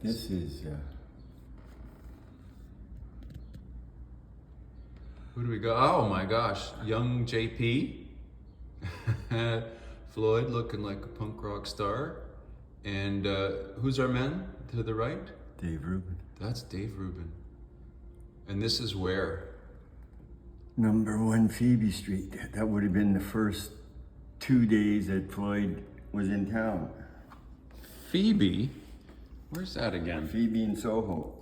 This is, Who do we go? Oh my gosh, young JP. Floyd looking like a punk rock star. And who's our man to the right? Dave Ruben. That's Dave Ruben. And this is where? Number 1 Phoebe Street. That would have been the first 2 days that Floyd was in town. Phoebe? Where's that again? Phoebe in Soho.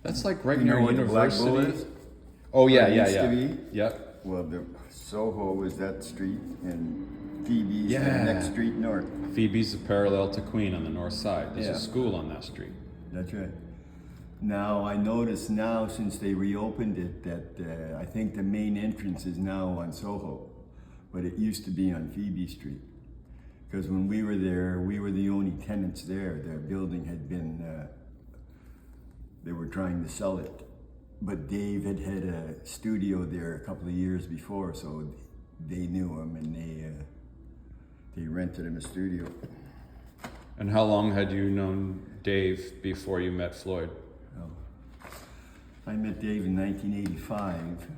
That's like right You near know where the Black University. Bull is? Oh yeah, Where it yeah, used yeah. to be? Yep. Well, the Soho was that street, and Phoebe's Yeah. the next street north. Phoebe's parallel to Queen on the north side. There's Yeah. a school on that street. That's right. Now, I notice now, since they reopened it, that I think the main entrance is now on Soho, but it used to be on Phoebe Street. Because when we were there, we were the only tenants there. The building had been, they were trying to sell it. But Dave had had a studio there a couple of years before, so they knew him and they rented him a studio. And how long had you known Dave before you met Floyd? I met Dave in 1985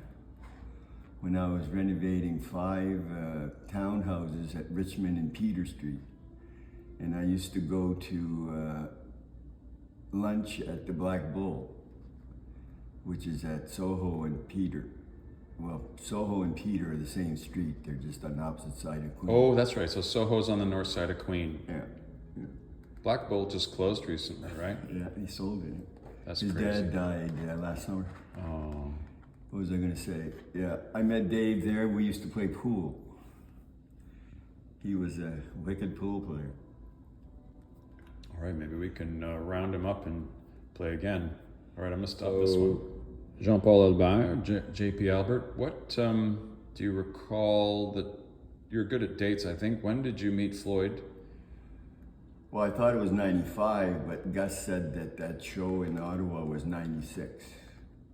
when I was renovating 5 townhouses at Richmond and Peter Street. And I used to go to lunch at the Black Bull, which is at Soho and Peter. Well, Soho and Peter are the same street. They're just on the opposite side of Queen. Oh, that's right. So Soho's on the north side of Queen. Yeah. Black Bull just closed recently, right? Yeah, he sold it. That's His crazy. dad died last summer. Oh. What was I going to say? Yeah, I met Dave there. We used to play pool. He was a wicked pool player. All right, maybe we can round him up and play again. All right, I'm gonna stop this one. Jean-Paul Albert, JP Albert, what do you recall that you're good at dates, I think. When did you meet Floyd? Well, I thought it was 95, but Gus said that that show in Ottawa was 96.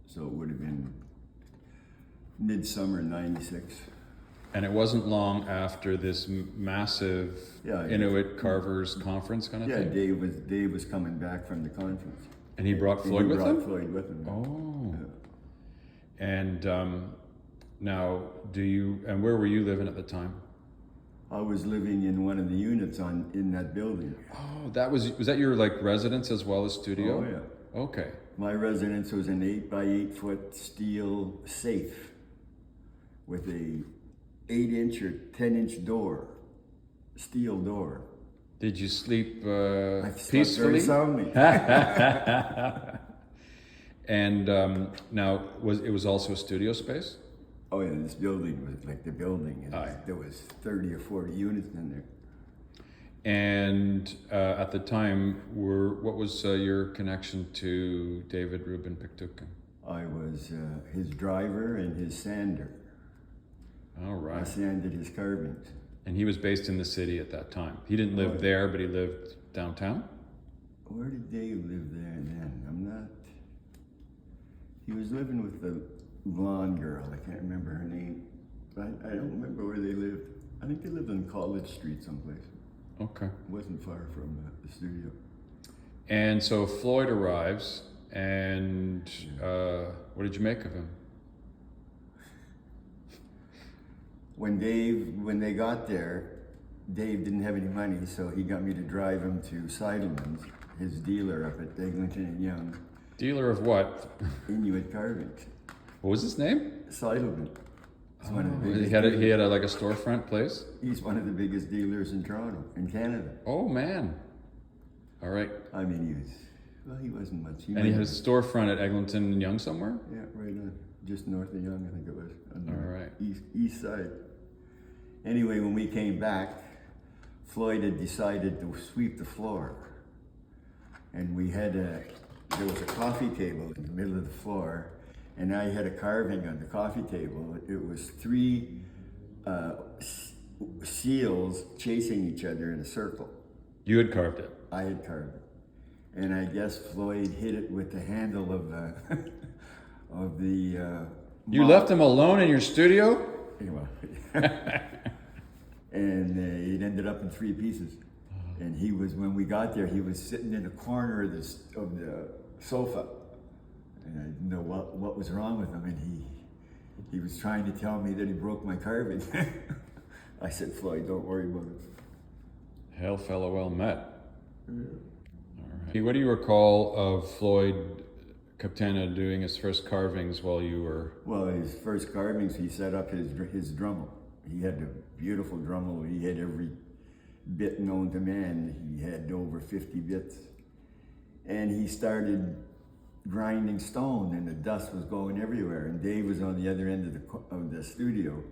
So it would have been midsummer 96. And it wasn't long after this massive Yeah, Inuit Carvers conference kind of Yeah, thing? Dave was coming back from the conference. And he brought Floyd He with brought him? Floyd with him. Oh. Yeah. And now, and where were you living at the time? I was living in one of the units in that building. Oh, was that your like residence as well as studio? Oh, yeah. Okay. My residence was an 8 by 8 foot steel safe with a 8-inch or 10-inch door, steel door. Did you sleep I slept peacefully? very soundly. And now, it was also a studio space? Oh yeah, this building was like the building. And Aye. there was 30 or 40 units in there. And at the time, what was your connection to David Ruben Piqtoukun? I was his driver and his sander. All I right. sanded his carvings. And he was based in the city at that time. He didn't live there, but he lived downtown? Where did Dave live there then? He was living with the blonde girl. I can't remember her name. I don't remember where they lived. I think they lived on College Street someplace. Okay. It wasn't far from the studio. And so Floyd arrives, and what did you make of him? When they got there, Dave didn't have any money, so he got me to drive him to Seidelman's, his dealer up at Eglinton and Young. Dealer of what? Inuit carvings. What was his name? Seidelman. It's one of the He biggest had dealers. like a storefront place? He's one of the biggest dealers in Toronto, in Canada. Oh man. All right. I mean, he wasn't much. And he had a storefront at Eglinton and Young somewhere? Yeah, right on, just north of Young, I think it was. On the All right. East side. Anyway, when we came back, Floyd had decided to sweep the floor. And there was a coffee table in the middle of the floor, and I had a carving on the coffee table. It was 3 seals chasing each other in a circle. You had carved it. I had carved it. And I guess Floyd hit it with the handle of the You mop. left him alone in your studio? Anyway. And it ended up in 3 pieces. And he was, when we got there, he was sitting in a corner of the sofa. And I didn't know what was wrong with him. And he was trying to tell me that he broke my carving. I said, Floyd, don't worry about it. Hail fellow, well met. All right. What do you recall of Floyd Kuptana doing his first carvings while you were... Well, his first carvings, he set up his Dremel. He had a beautiful Dremel. He had every bit known to man. He had over 50 bits. And he started grinding stone, and the dust was going everywhere. And Dave was on the other end of the studio.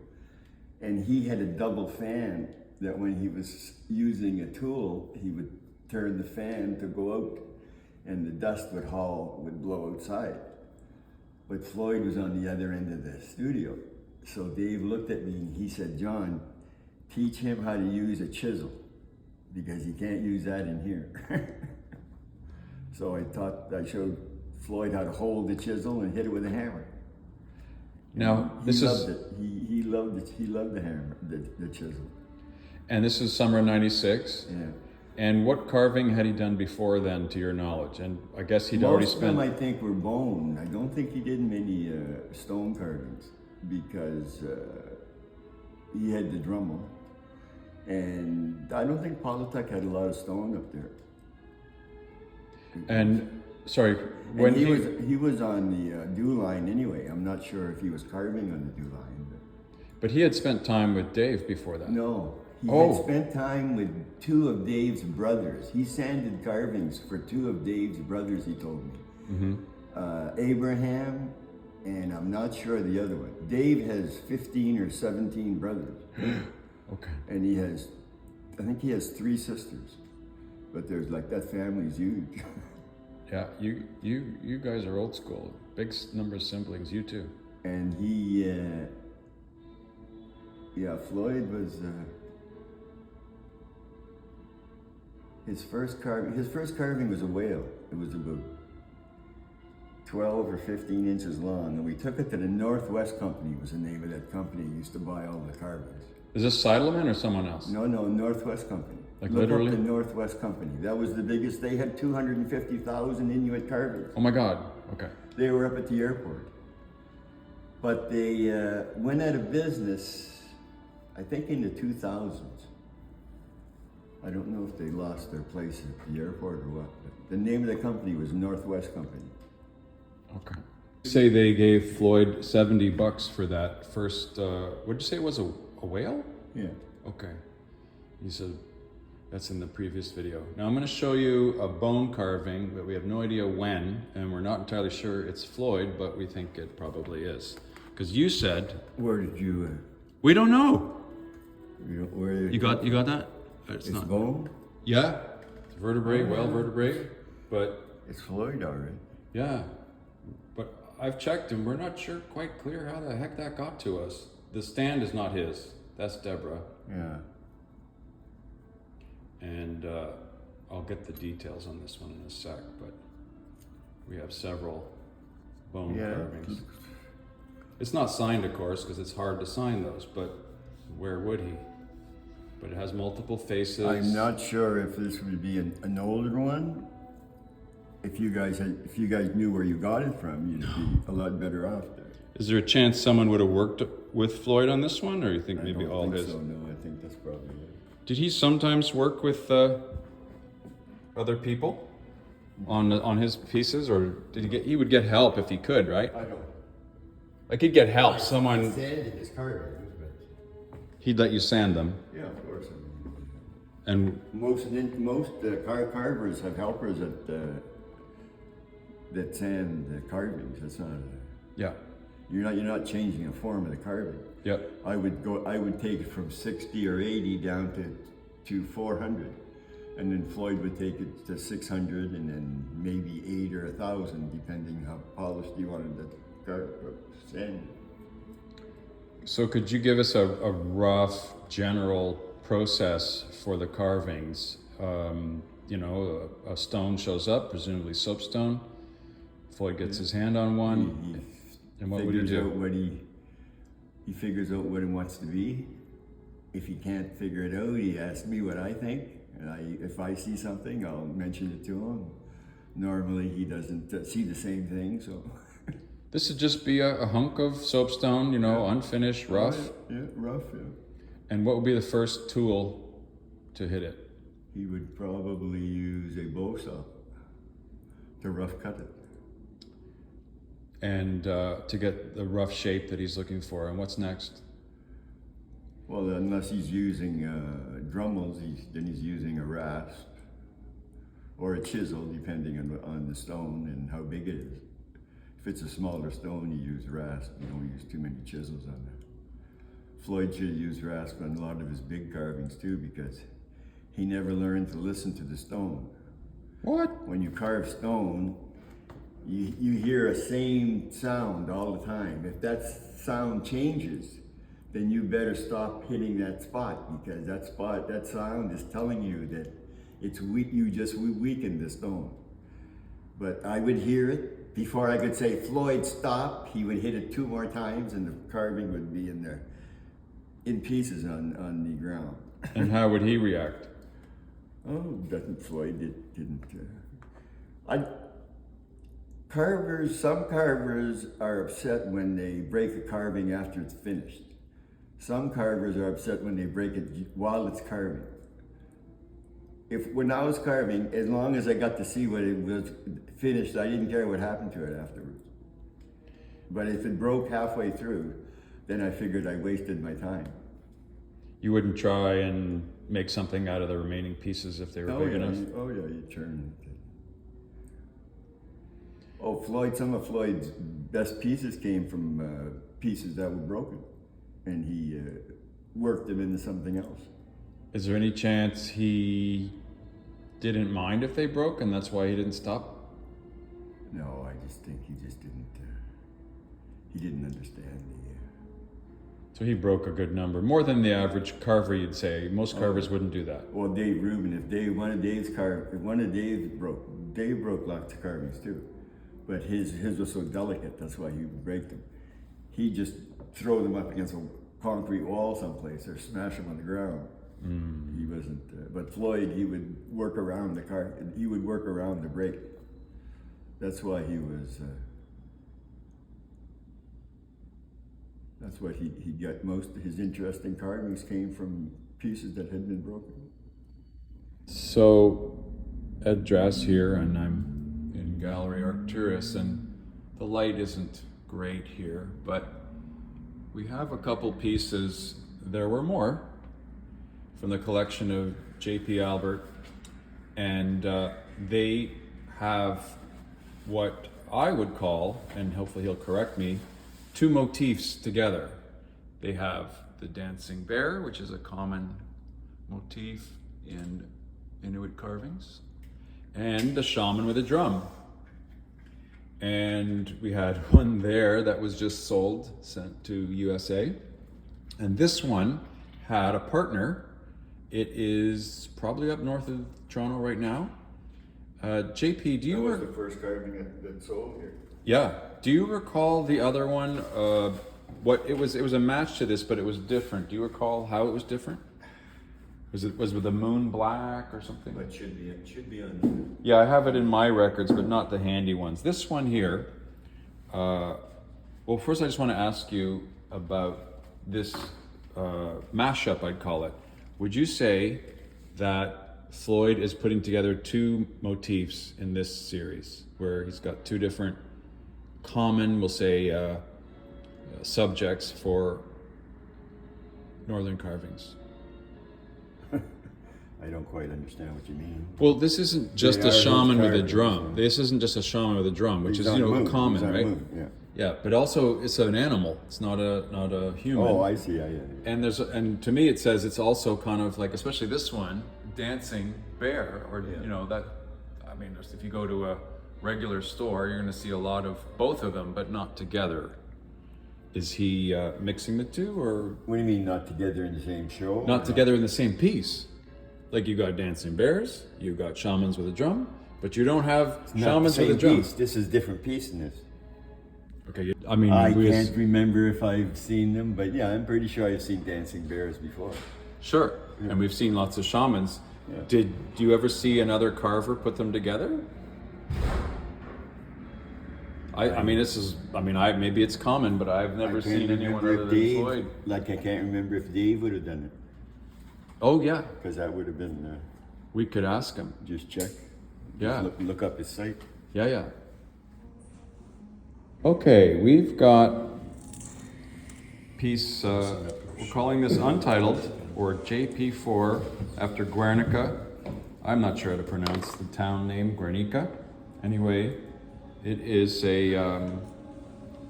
And he had a double fan that when he was using a tool, he would turn the fan to go out, and the dust would blow outside. But Floyd was on the other end of the studio. So Dave looked at me and he said, John, teach him how to use a chisel, because he can't use that in here. So I showed Floyd how to hold the chisel and hit it with a hammer. Now, he loved it. He loved it. He loved the hammer, the chisel. And this is summer '96. Yeah. And what carving had he done before then, to your knowledge? And I guess he'd already spent... Most of them, I think, were bone. I don't think he did many stone carvings, because he had the Dremel. And I don't think Polytech had a lot of stone up there. And, sorry, when he was on the dew line anyway. I'm not sure if he was carving on the dew line. But he had spent time with Dave before that. No. He had spent time with two of Dave's brothers. He sanded carvings for two of Dave's brothers, he told me. Mm-hmm. Abraham, and I'm not sure the other one. Dave has 15 or 17 brothers. Okay. And I think he has 3 sisters. But there's that family's huge. Yeah, you guys are old school. Big number of siblings, you too. And Floyd was... His first carving was a whale. It was about 12 or 15 inches long, and we took it to the Northwest Company, was the name of that company. He used to buy all the carvings. Is this Seidelman or someone else? No, Northwest Company. Like Look literally? up the Northwest Company. That was the biggest. They had 250,000 Inuit carvings. Oh my God, okay. They were up at the airport. But they went out of business, I think in the 2000s. I don't know if they lost their place at the airport or what, but the name of the company was Northwest Company. Okay. You say they gave Floyd $70 for that first, what'd you say it was, a whale? Yeah. Okay. He said, that's in the previous video. Now I'm gonna show you a bone carving, but we have no idea when, and we're not entirely sure it's Floyd, but we think it probably is. Because you said... Where did you... We don't know. You got that? It's not bone? Yeah, it's vertebrae, whale vertebrae, but... It's Floyd, all right. Yeah, but I've checked and we're not sure quite clear how the heck that got to us. The stand is not his, that's Deborah. Yeah. And I'll get the details on this one in a sec, but we have several bone carvings. It's not signed, of course, because it's hard to sign those, but where would he? But it has multiple faces. I'm not sure if this would be an older one. If you guys knew where you got it from, you'd be a lot better off there. Is there a chance someone would have worked with Floyd on this one, or you think maybe all his? I don't think so. No, I think that's probably it. Did he sometimes work with other people on his pieces, or did he get? He would get help if he could, right? I don't. Like he'd get help. Someone. Sanded his carvings, but he'd let you sand them. yeah, of course. And most carvers have helpers that sand the carvings. It's not. Yeah. You're not changing the form of the carving. Yeah. I would take it from 60 or 80 down to 400, and then Floyd would take it to 600, and then maybe 8 or 1,000, depending how polished you wanted the sand. So could you give us a rough general process for the carvings? A stone shows up, presumably soapstone. Floyd gets his hand on one. And what would he do? He figures out what he wants to be. If he can't figure it out, he asks me what I think, And if I see something, I'll mention it to him. Normally, he doesn't see the same thing, so. This would just be a hunk of soapstone, you know, unfinished, rough. Yeah, rough, yeah. And what would be the first tool to hit it? He would probably use a bow saw to rough cut it. And to get the rough shape that he's looking for. And what's next? Well, unless he's using Dremels, then he's using a rasp or a chisel, depending on the stone and how big it is. If it's a smaller stone, you use rasp. You don't use too many chisels on there. Floyd should use rasp on a lot of his big carvings too, because he never learned to listen to the stone. What? When you carve stone, you hear a same sound all the time. If that sound changes, then you better stop hitting that spot, because that sound is telling you that it's weak. You just weakened the stone. But I would hear it before I could say, Floyd, stop. He would hit it 2 more times, and the carving would be in pieces on the ground. And how would he react? Oh, Floyd didn't. Some carvers are upset when they break a carving after it's finished. Some carvers are upset when they break it while it's carving. When I was carving, as long as I got to see what it was finished, I didn't care what happened to it afterwards. But if it broke halfway through, then I figured I wasted my time. You wouldn't try and make something out of the remaining pieces if they were big enough? Oh yeah, you turn it. Oh, some of Floyd's best pieces came from pieces that were broken, and he worked them into something else. Is there any chance he didn't mind if they broke, and that's why he didn't stop? No, I just think he didn't understand So he broke a good number, more than the average carver, you'd say. Most carvers wouldn't do that. Well, Dave Ruben, if one of Dave's broke, Dave broke lots of carvings too. But his was so delicate, that's why he would break them. He'd just throw them up against a concrete wall someplace or smash them on the ground. He wasn't, but Floyd, he would work around he would work around the break. That's why he was, that's why he got most of his interesting carvings came from pieces that had been broken. So, Ed Drass here, and I'm in Gallery Arcturus, and the light isn't great here, but we have a couple pieces. There were more from the collection of J.P. Albert, and they have what I would call, and hopefully he'll correct me, 2 motifs together. They have the dancing bear, which is a common motif in Inuit carvings, and the shaman with a drum. And we had one there that was just sent to USA. And this one had a partner. It is probably up north of Toronto right now. JP, do you... That was the first carving that sold here. Yeah. Do you recall the other one? It was a match to this, but it was different. Do you recall how it was different? Was with the moon black or something? It should be on. Yeah, I have it in my records, but not the handy ones. This one here. Well, first I just want to ask you about this mashup, I'd call it. Would you say that Floyd is putting together 2 motifs in this series, where he's got 2 different common, we'll say, subjects for northern carvings? I don't quite understand what you mean. Well, this isn't just a shaman with a drum. This isn't just a shaman with a drum, which is, common, right? Yeah, but also it's an animal. It's not a human. Oh, I see. Yeah. And to me it says it's also kind of like, especially this one, dancing bear, or that. I mean, if you go to a regular store, you're going to see a lot of both of them, but not together. Is he mixing the 2, or? What do you mean, not together in the same show? Not together in the same piece. Like, you got dancing bears, you got shamans with a drum, but you don't have shamans with a drum. Piece. This is a different piece in this. Okay, I mean, I can't remember if I've seen them, but yeah, I'm pretty sure I've seen dancing bears before. Sure, and we've seen lots of shamans. Yeah. Did you ever see another carver put them together? I mean, maybe it's common, but I've never seen anyone other than Dave, Floyd. like, I can't remember if Dave would have done it, Oh yeah, because that would have been, we could ask him. just check. Yeah. Just look up his site. Yeah. Okay, we've got piece, we're calling this Untitled, or JP4, after Guernica. I'm not sure how to pronounce the town name, Guernica. Anyway, it is a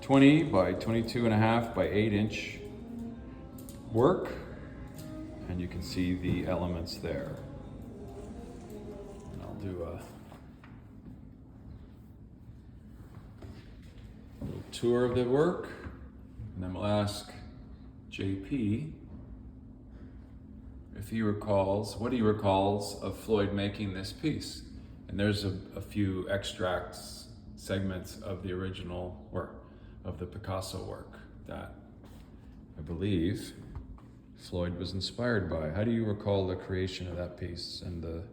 20 by 22.5 by 8-inch work, and you can see the elements there. And I'll do a little tour of the work, and then we'll ask JP if he recalls, what he recalls of Floyd making this piece. And there's a few extracts, segments of the original work, of the Picasso work, that I believe Floyd was inspired by. How do you recall the creation of that piece and the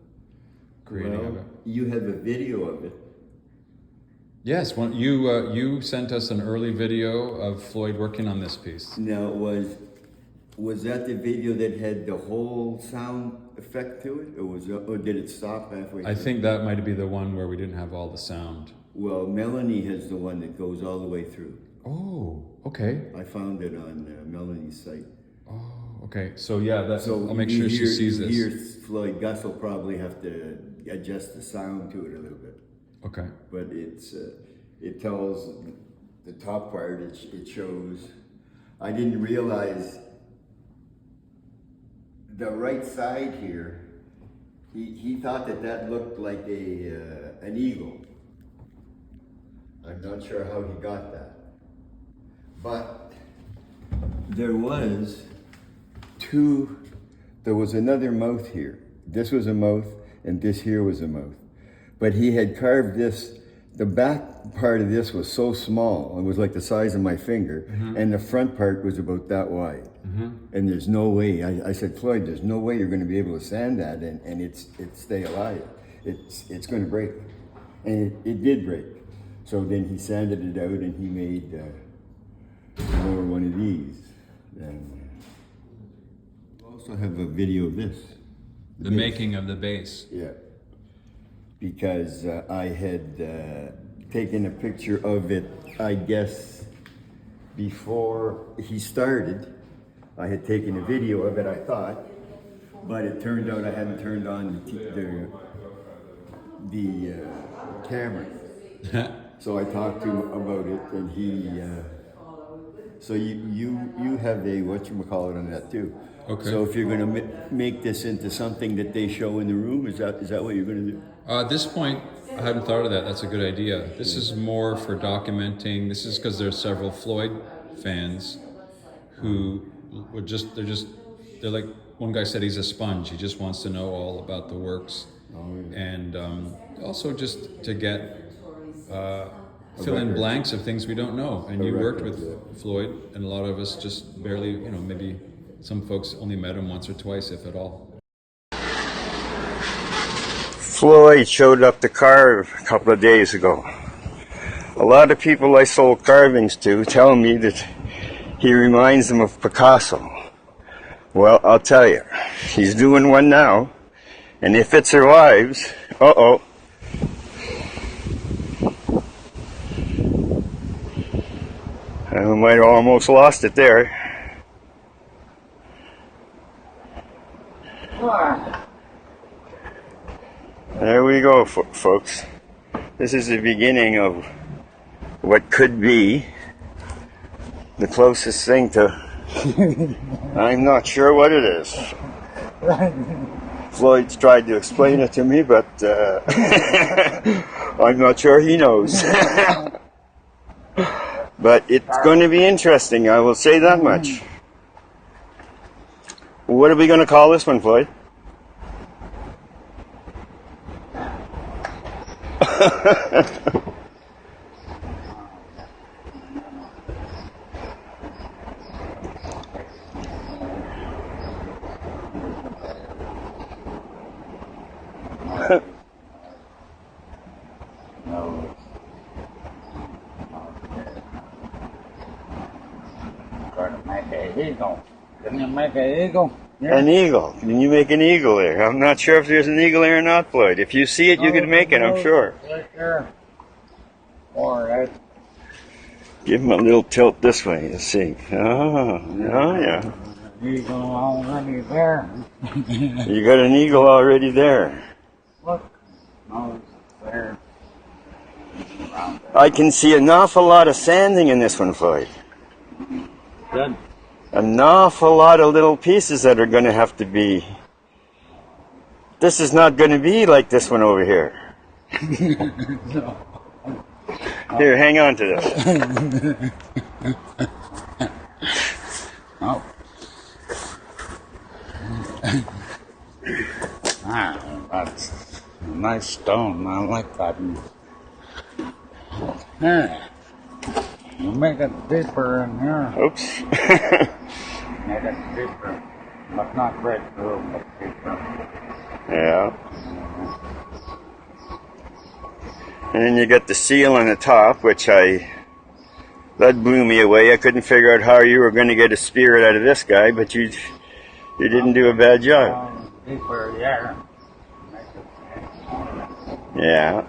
creating of it? You have a video of it. Yes, you sent us an early video of Floyd working on this piece. Now, was that the video that had the whole sound effect to it, or did it stop halfway? I think that might be the one where we didn't have all the sound. Well, Melanie has the one that goes all the way through. Oh, okay. I found it on Melanie's site. Oh, okay. So yeah, So I'll make sure she sees this. Here, Floyd Gus will probably have to adjust the sound to it a little bit. Okay. But it tells the top part. It shows. I didn't realize the right side here. He thought that looked like an eagle. I'm not sure how he got that, but there was another mouth here. This was a mouth, and this here was a mouth. But he had carved this, the back part of this was so small, it was like the size of my finger, and the front part was about that wide. And there's no way, I said, Floyd, there's no way you're gonna be able to sand that and it stay alive. It's gonna break. And it did break. So then he sanded it out and he made more one of these. And we also have a video of this. The making of the base. Yeah. Because I had taken a picture of it, I guess, before he started. I had taken a video of it, I thought, but it turned out I hadn't turned on the camera. So I talked to him about it, and he. So you have a whatchamacallit on that too. Okay. So if you're going to make this into something that they show in the room, is that what you're going to do? At this point, I hadn't thought of that. That's a good idea. This is more for documenting. This is because there's several Floyd fans who would they're like, one guy said he's a sponge. He just wants to know all about the works. And also just to get fill in blanks of things we don't know. And you worked with Floyd, and a lot of us just barely, maybe some folks only met him once or twice, if at all. Floyd showed up to carve a couple of days ago. A lot of people I sold carvings to tell me that he reminds them of Picasso. Well, I'll tell you, he's doing one now, and if it survives, I might have almost lost it there. There we go, folks. This is the beginning of what could be the closest thing to... I'm not sure what it is. Floyd's tried to explain it to me, but I'm not sure he knows. But it's going to be interesting, I will say that much. What are we going to call this one, Floyd? eagle. Can you make an eagle? Yeah. An eagle. Can you make an eagle there? I'm not sure if there's an eagle there or not, Floyd. If you see it, you can make it, I'm sure. Right there. All right. Give him a little tilt this way, let's see. Oh yeah. Eagle already there. You got an eagle already there. Look. Oh, it's there. I can see an awful lot of sanding in this one, Floyd. Good. An awful lot of little pieces that are going to have to be. This is not going to be like this one over here. No. Here, hang on to this. Oh. That's a nice stone. I like that. Yeah. You make it deeper in here. Oops. Make it deeper. But not right through, but deeper. Yeah. And then you got the seal on the top, which that blew me away. I couldn't figure out how you were going to get a spirit out of this guy, but you didn't do a bad job. Deeper, yeah. Yeah.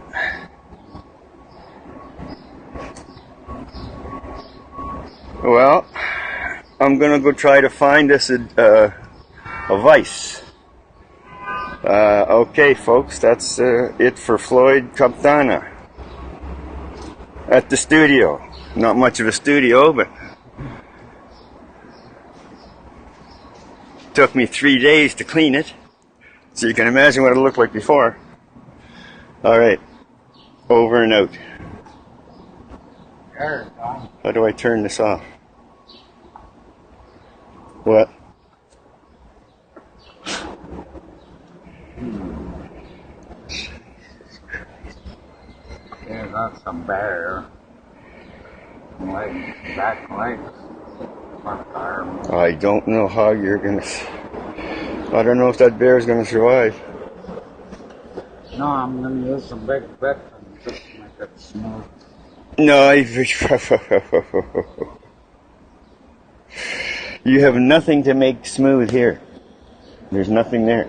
Well, I'm going to go try to find us a vice. Okay, folks, that's it for Floyd Kuptana at the studio. Not much of a studio, but took me 3 days to clean it. So you can imagine what it looked like before. All right, over and out. How do I turn this off? What? Yeah, that's a bear. Back legs. Front arm. I don't know how you're gonna. I don't know if that bear is gonna survive. No, I'm gonna use a big bit and just make it smooth. No, you have nothing to make smooth here. There's nothing there.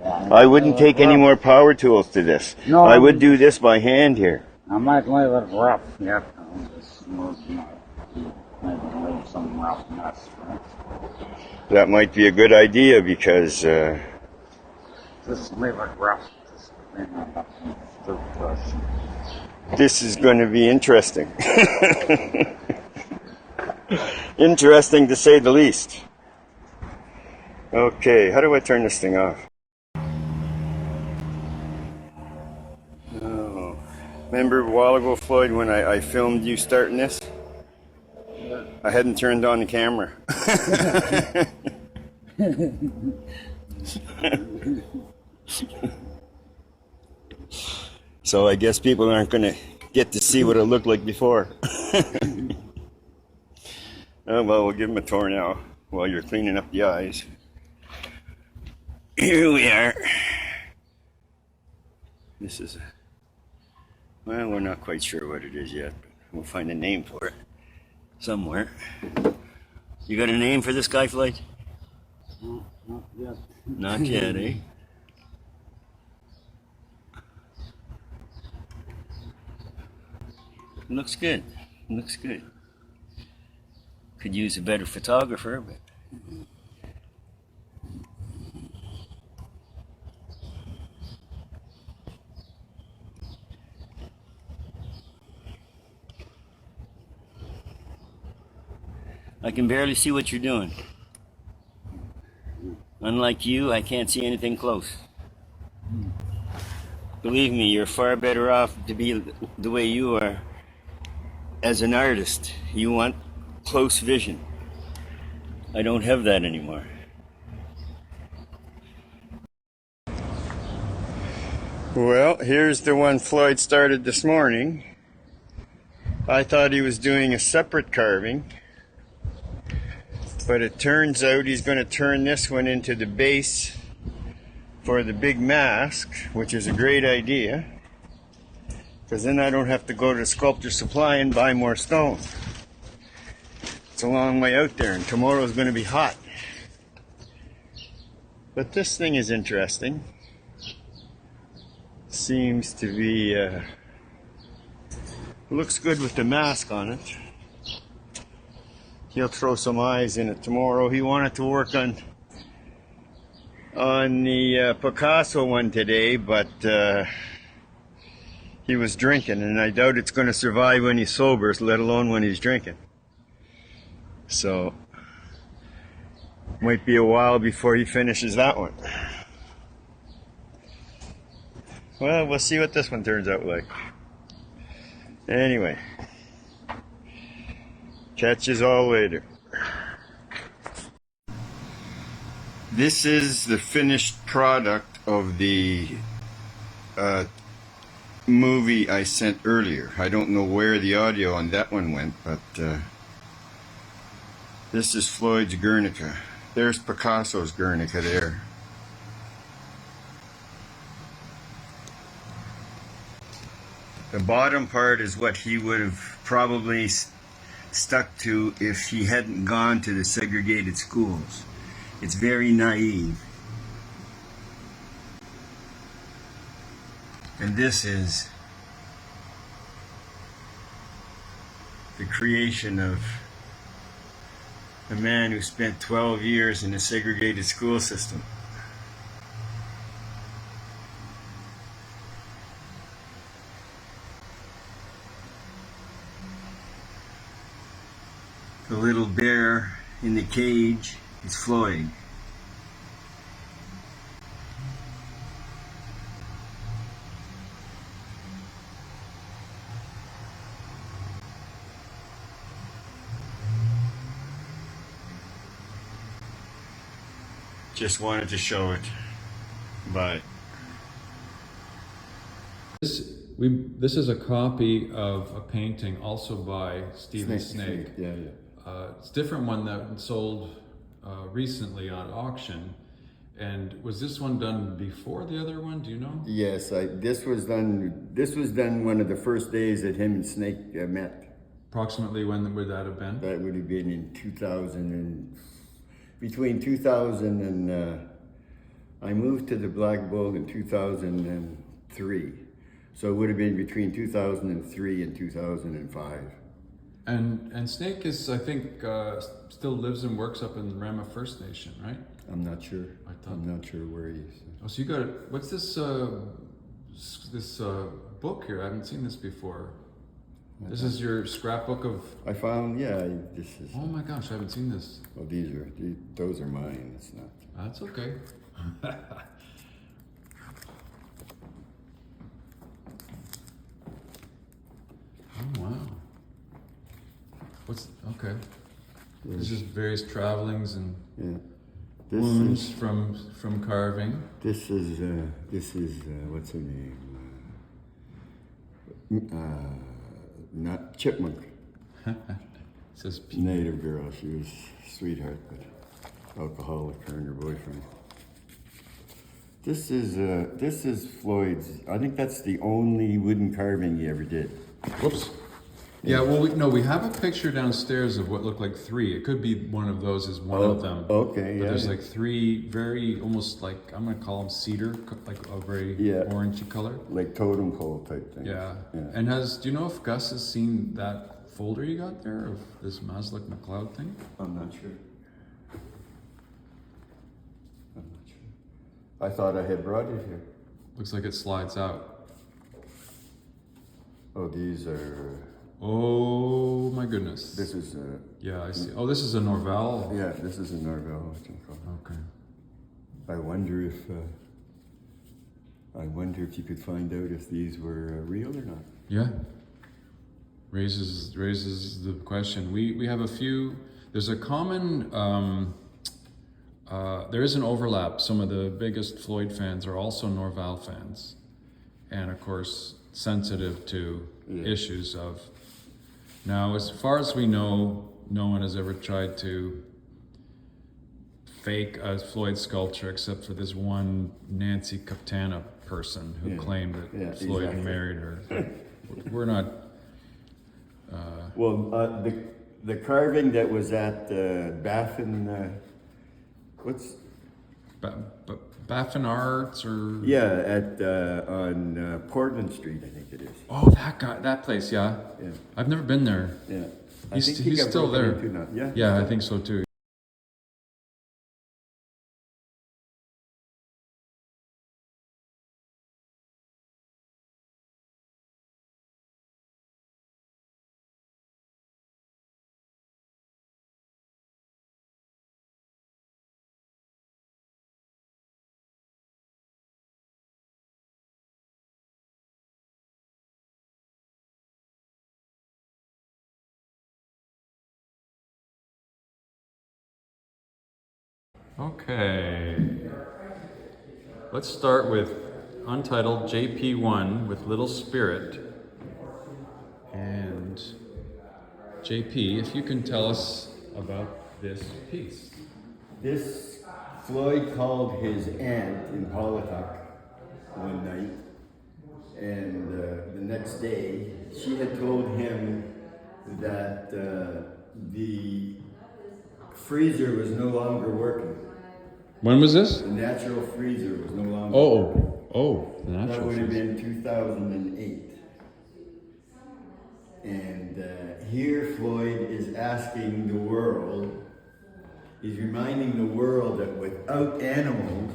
Yeah, I wouldn't take any more power tools to this. No, I would do this by hand here. I might leave it rough yet. I'll just smooth it. Maybe leave some roughness. Right? That might be a good idea because Just leave it rough. Just clean it up with the toothbrush. this is going to be interesting. Interesting to say the least. Okay, how do I turn this thing off? Oh, remember a while ago, Floyd, when I filmed you starting this? Yeah. I hadn't turned on the camera. So I guess people aren't going to get to see what it looked like before. Oh, well, we'll give him a tour now while you're cleaning up the eyes. Here we are. This is, well, we're not quite sure what it is yet, but we'll find a name for it somewhere. You got a name for this guy, Floyd? No, not yet. Not yet, eh? Looks good. Looks good. Could use a better photographer, but I can barely see what you're doing. Unlike you, I can't see anything close. Believe me, you're far better off to be the way you are as an artist. You want close vision. I don't have that anymore. Well, here's the one Floyd started this morning. I thought he was doing a separate carving, but it turns out he's going to turn this one into the base for the big mask, which is a great idea, because then I don't have to go to Sculpture Supply and buy more stone. It's a long way out there, and tomorrow's going to be hot. But this thing is interesting. Seems to be, looks good with the mask on it. He'll throw some eyes in it tomorrow. He wanted to work on the Picasso one today, but he was drinking, and I doubt it's going to survive when he's sober, let alone when he's drinking. So, might be a while before he finishes that one. Well, we'll see what this one turns out like. Anyway, catch us all later. This is the finished product of the movie I sent earlier. I don't know where the audio on that one went, but this is Floyd's Guernica. There's Picasso's Guernica there. The bottom part is what he would have probably stuck to if he hadn't gone to the segregated schools. It's very naive. And this is the creation of a man who spent 12 years in a segregated school system. The little bear in the cage is Floyd. Just wanted to show it. Bye. This is a copy of a painting also by Stephen Snake. Yeah. It's a different one that sold recently on auction. And was this one done before the other one? Do you know? Yes, this was done one of the first days that him and Snake met. Approximately when would that have been? That would have been in 2000 between 2000 and I moved to the Black Bull in 2003. So it would have been between 2003 and 2005. And Snake is, I think, still lives and works up in Rama First Nation, right? I'm not sure. I'm not sure where he is. Oh, so you got it. What's this book here? I haven't seen this before. This is your scrapbook of... I found, this is... Oh my gosh, I haven't seen this. Well, those are mine. It's not... That's okay. Oh wow. Okay. This is various travelings and wounds from carving. This is what's her name? Not Chipmunk. Says Native girl. She was a sweetheart, but alcoholic, her and her boyfriend. This is Floyd's. I think that's the only wooden carving he ever did. Whoops. Yeah, well, we have a picture downstairs of what looked like three. It could be one of those is one of them. Okay, but there's like three very, almost like, I'm going to call them cedar, like a very orangey color. Like totem pole type thing. Yeah. And do you know if Gus has seen that folder you got there of this Maslick McLeod thing? I'm not sure. I thought I had brought it here. Looks like it slides out. Oh, these are... Oh my goodness. This is yeah, I see. Oh, this is a Norval. Yeah, this is a Norval. Okay. I wonder if you could find out if these were real or not. Yeah. Raises the question. We have a few. There's a common. There is an overlap. Some of the biggest Floyd fans are also Norval fans, and of course sensitive to issues of. Now, as far as we know, no one has ever tried to fake a Floyd sculpture except for this one Nancy Kuptana person who claimed that Floyd married her. We're not... The carving that was at Baffin, what's Baffin Arts or at on Portland Street, I think it is. oh that guy, that place, yeah. Yeah, I've never been there. yeah. I He's, think he he's got still broken there. into now. Yeah. Yeah, I think so too. Okay. Let's start with Untitled JP1 with Little Spirit. And JP, if you can tell us about this piece. This Floyd called his aunt in Polituck one night, and the next day she had told him that the freezer was no longer working. When was this? The natural freezer was no longer working. The That natural would have freezer. been 2008. And here Floyd is asking the world, he's reminding the world that without animals,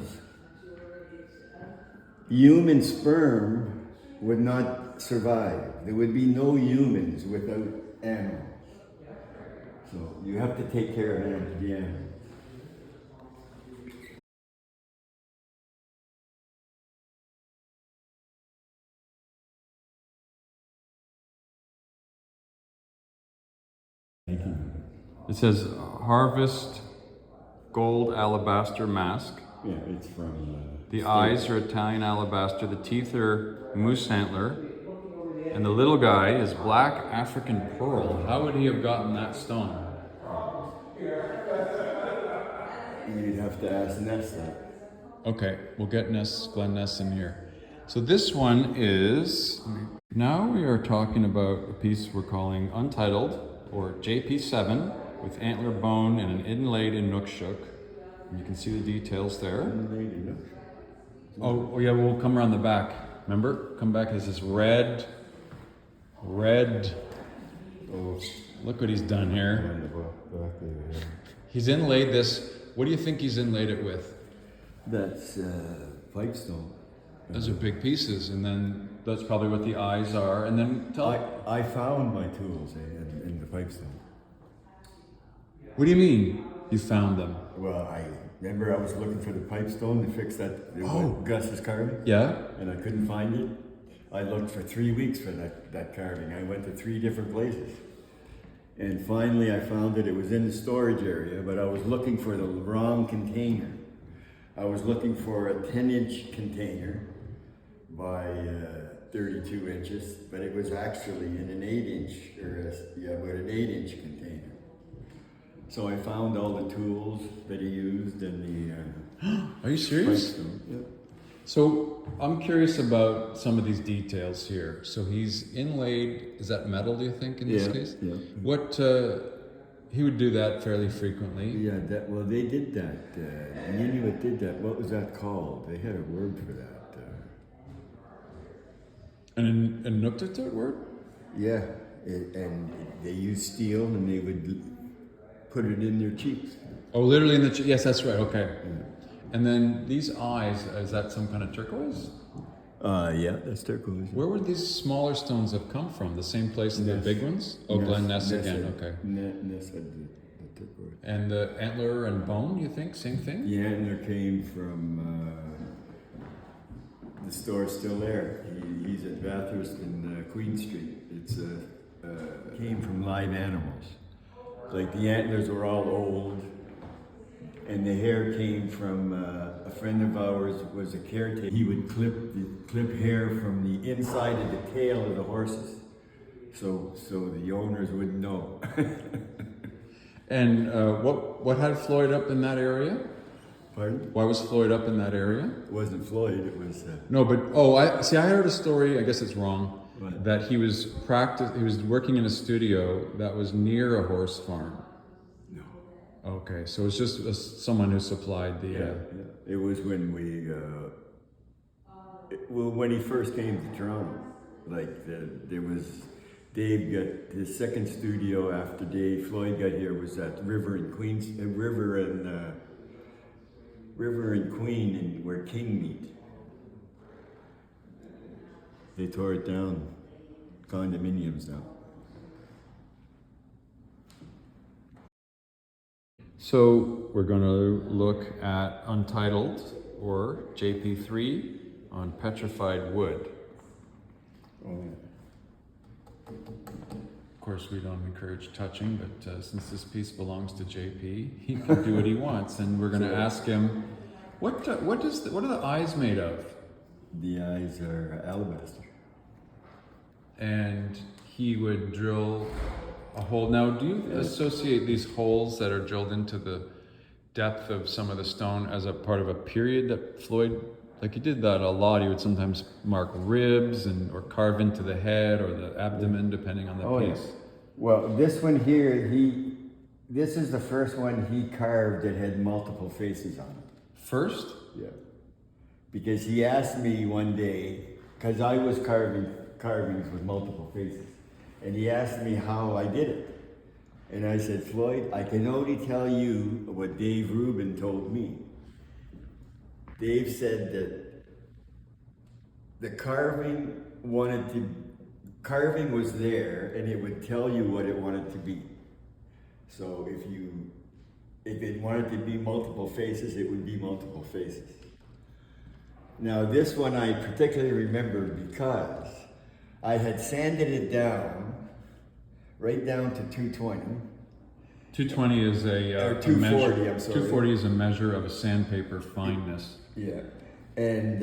human sperm would not survive. There would be no humans without animals. So you have to take care of the animals. Thank you. It says Harvest Gold Alabaster Mask. Yeah, it's from... The eyes are Italian alabaster, the teeth are moose antler, and the little guy is black African pearl. How would he have gotten that stone? You'd have to ask Ness that. Okay, we'll get Glenn Ness in here. So this one is, now we are talking about a piece we're calling Untitled, or JP7, with antler bone and an inlaid Inukshuk. And you can see the details there. Oh yeah, we'll come around the back. Remember? Come back, there's this red. Oh, Look what he's done here. He's inlaid this. What do you think he's inlaid it with? that's pipestone. Those are big pieces, and then that's probably what the eyes are. And then I found my tools in the pipestone. what do you mean you found them? Well, I remember I was looking for the pipestone to fix that what Gus is carving, Yeah? and I couldn't find it. I looked for 3 weeks for that carving. I went to 3 different places. And finally I found it. It was in the storage area, but I was looking for the wrong container. I was looking for a 10-inch container by 32 inches, but it was actually in an 8-inch, about an 8-inch container. So I found all the tools that he used and Are you the serious? pipestone. Yep. So I'm curious about some of these details here. So he's inlaid, is that metal, do you think, in this Yeah, case? yeah. What, he would do that fairly frequently. Yeah, well, they did that. The Inuit did that. What was that called? They had a word for that. And a Inuktitut word? Yeah, and they used steel and they would put it in their cheeks. Oh, literally in the, yes, that's right, okay. And then these eyes, is that some kind of turquoise? Yeah, that's turquoise. Where would these smaller stones have come from? The same place as the Ness. big ones? Oh, Glen Ness again, okay. Ness had the turquoise. And the antler and bone, you think? Same thing? The antler came from the store's still there. He's at Bathurst in Queen Street. It's came from live animals. Like the antlers were all old, and the hair came from a friend of ours was a caretaker. He would clip hair from the inside of the tail of the horses, so the owners wouldn't know. And what had Floyd up in that area? Pardon? Why was Floyd up in that area? It wasn't Floyd. It was. No, but I heard a story. I guess it's wrong. Right. that he was working in a studio that was near a horse farm. No. Okay, so it's just someone who supplied the. Yeah. It was when when he first came to Toronto. Like there was Dave got his second studio after Floyd got here was at River and Queen, and where King meet. They tore it down, condominiums now. So we're going to look at Untitled, or JP3, on petrified wood. Oh. Of course, we don't encourage touching, but since this piece belongs to JP, he can do what he wants. And we're going to ask him, what are the eyes made of? The eyes are alabaster. And he would drill a hole. Now, do you associate these holes that are drilled into the depth of some of the stone as a part of a period that Floyd, like he did that a lot, he would sometimes mark ribs or carve into the head or the abdomen, depending on the piece. Yeah. Well, this one here, this is the first one he carved that had multiple faces on it. First? Yeah. Because he asked me one day, because I was carvings with multiple faces, and he asked me how I did it. And I said, Floyd, I can only tell you what Dave Ruben told me. Dave said that the carving was there, and it would tell you what it wanted to be. So if it wanted to be multiple faces, it would be multiple faces. Now this one I particularly remember because I had sanded it down, right down to 220. 220 is Or a 240, measure. I'm sorry. 240 is a measure of a sandpaper fineness. Yeah, and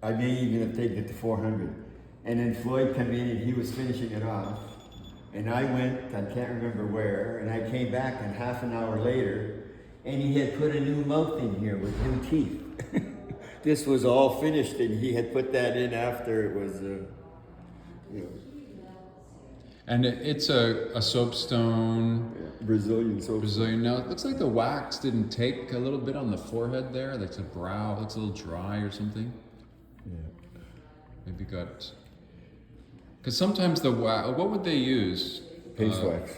I may even have taken it to 400. And then Floyd came in and he was finishing it off. And I went, I can't remember where, and I came back and half an hour later, and he had put a new mouth in here with new teeth. This was all finished, and he had put that in after it was, And it's a soapstone. Brazilian soap. Brazilian. Now, it looks like the wax didn't take a little bit on the forehead there. Like the brow looks a little dry or something. Yeah. Maybe got... Because sometimes the wax... What would they use? Paste wax.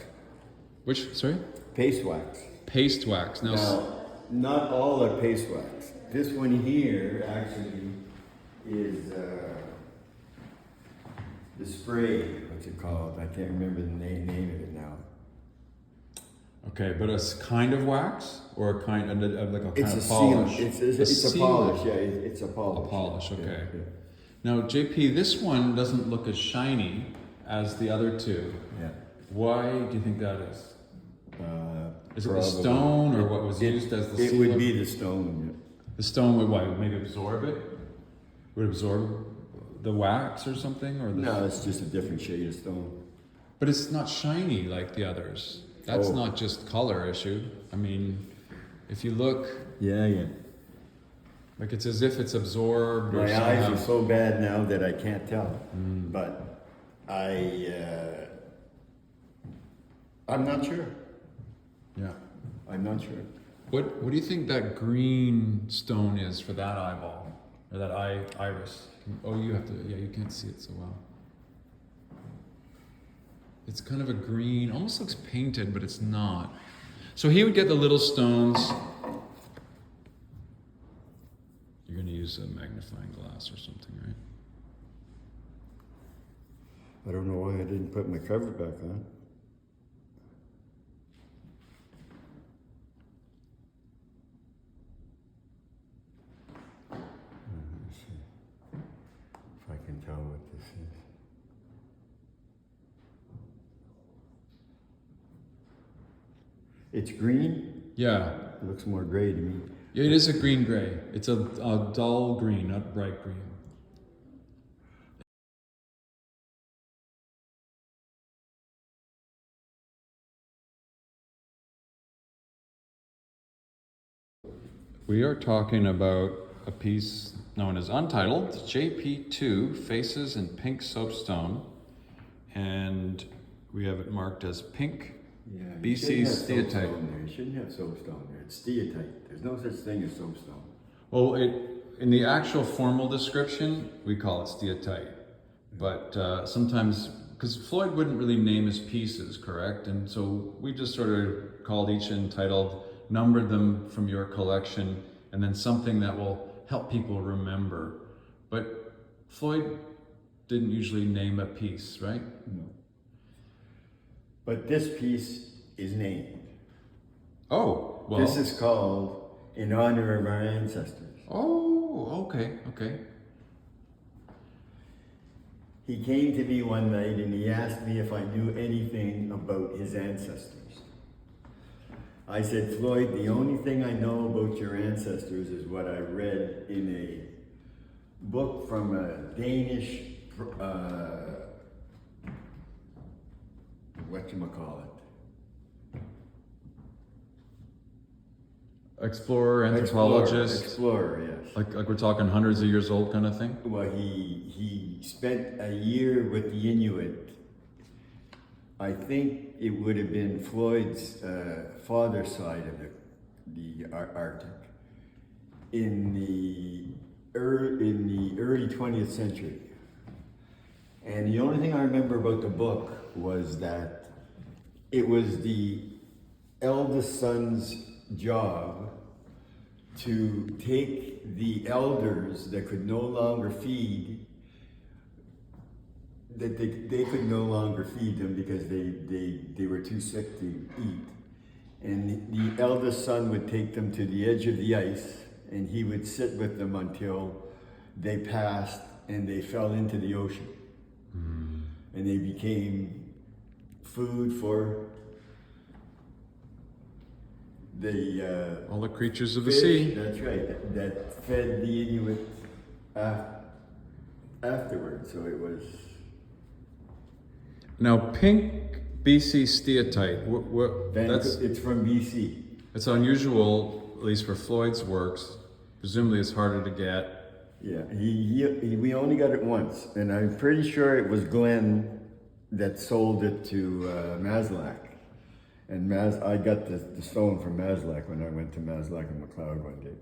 Sorry? Paste wax. Paste wax. Now, not all are paste wax. This one here actually is the spray. What's it called? I can't remember the name of it now. Okay, but a kind of wax or a kind of like a It's kind a of polish. It's a sealant. polish. Yeah, it's a polish. A polish. Okay. Yeah, yeah. Now, JP, this one doesn't look as shiny as the other two. Yeah. Why do you think that is? Is it the Probably. stone or what was used as the It sealant? would be the stone. The stone would what? Maybe absorb it? Would it absorb the wax or something? Or the... No, it's just a different shade of stone. But it's not shiny like the others. That's Oh. not just color issue. I mean, if you look, Yeah. like it's as if it's absorbed or My eyes somehow. are so bad now that I can't tell. Mm. But I'm not sure. Yeah. I'm not sure. What do you think that green stone is for that eyeball or that iris? Oh, you have to. Yeah, you can't see it so well. It's kind of a green, almost looks painted, but it's not. So he would get the little stones. You're going to use a magnifying glass or something, right? I don't know why I didn't put my cover back on. Let me see if I can tell what this is. It's green. Yeah. It looks more gray to me. Yeah, it is a green-gray. It's a dull green, not bright green. We are talking about a piece known as Untitled, JP2, Faces in Pink Soapstone. And we have it marked as pink Yeah, BC steatite. You shouldn't have soapstone there. It's steatite. There's no such thing as soapstone. Well, in the actual formal description, we call it steatite. But sometimes, because Floyd wouldn't really name his pieces, correct? And so we just sort of called each entitled, numbered them from your collection, and then something that will help people remember. But Floyd didn't usually name a piece, right? No. But this piece is named. Oh, well. This is called in honor of our ancestors. Oh, okay. He came to me one night and he asked me if I knew anything about his ancestors. I said, Floyd, the only thing I know about your ancestors is what I read in a book from a Danish, whatchamacallit? Explorer, anthropologist. Explorer, yes. Like we're talking hundreds of years old kind of thing? Well, he spent a year with the Inuit. I think it would have been Floyd's father's side of the Arctic in the early 20th century. And the only thing I remember about the book was that it was the eldest son's job to take the elders that could no longer feed, that they could no longer feed them because they were too sick to eat. And the eldest son would take them to the edge of the ice and he would sit with them until they passed and they fell into the ocean. Mm. And they became food for all the creatures of the fish, sea. That's right. That fed the Inuit afterwards. So it was. Now, pink BC steatite. It's from BC. It's unusual, at least for Floyd's works. Presumably, it's harder to get. Yeah, we only got it once, and I'm pretty sure it was Glenn that sold it to Maslack. And I got the stone from Maslack when I went to Maslack and McLeod one day.